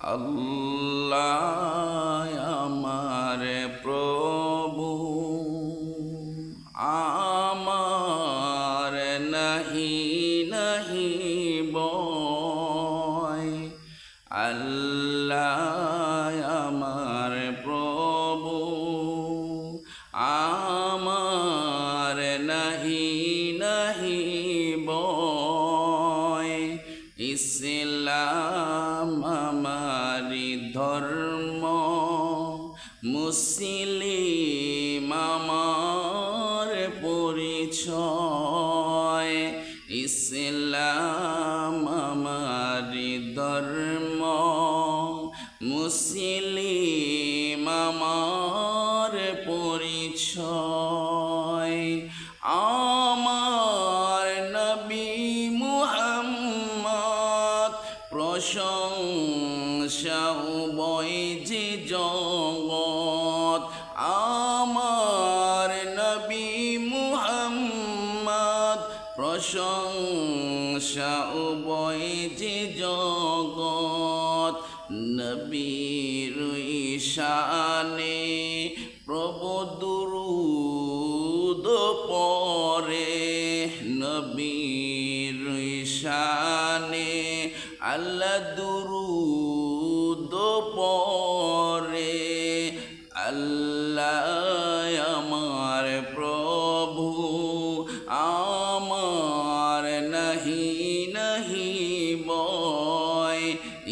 আল্লাহ আমার প্রভু, আমার নাহি নাহি বয়। আল্লাহ আমার প্রভু, আমার নাহি নাহি বয়। ইসলাম আমারি ধর্ম, মুসলিম আমার পরিচয়। ইসলাম আমারি ধর্ম, মুসলিম আমার পরিচয়। আমার নবী মুহাম্মদ প্রশংসা উভয় যে জগৎ। আমার নবী মুহাম্মদ প্রশংসা উভয় যে জগৎ। নবীর ঈশানে প্রভু দুরূদ পড়ে, নবীর ঈশানে আল্লাহ দুরূদ পড়ে। আল্লাহ আমার প্রভু, আমার নাহি নাহি বয়।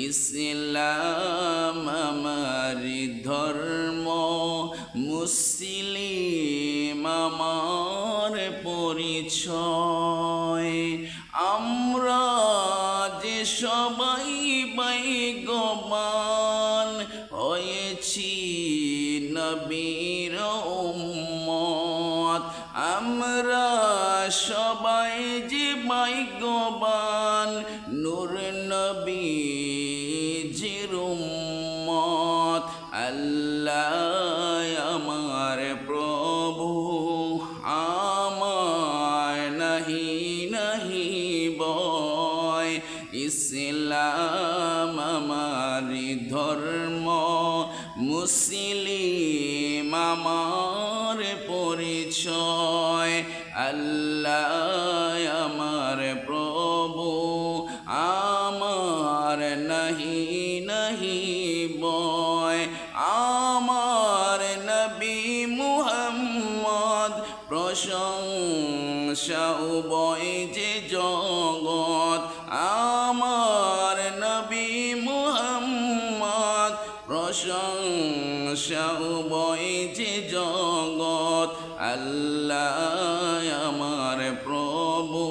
ইসলাম আমারি ধর্ম, মুসলিম আমার পরিচয়। আমরা যে সবাই ভাগ্যবান হয়েছি নবীর উম্মত। আমরা সবাই যে ভাগ্যবান নূর নবীজির উম্মত। আল্লাহ আমার প্রভু, আমার নাহি নাহি বয়। ইসলাম আমারি ধর্ম, মুসলিম আমার পরিচয়। আল্লাহ আমার প্রভু, আমার নাহি নাহি বয়। আমার নবী মুহাম্মদ প্রশংসা উভয় যে জগৎ। আমার নবী মুহাম্মদ প্রশংসা উভয় যে জগৎ। আল্লাহ আমার প্রভু,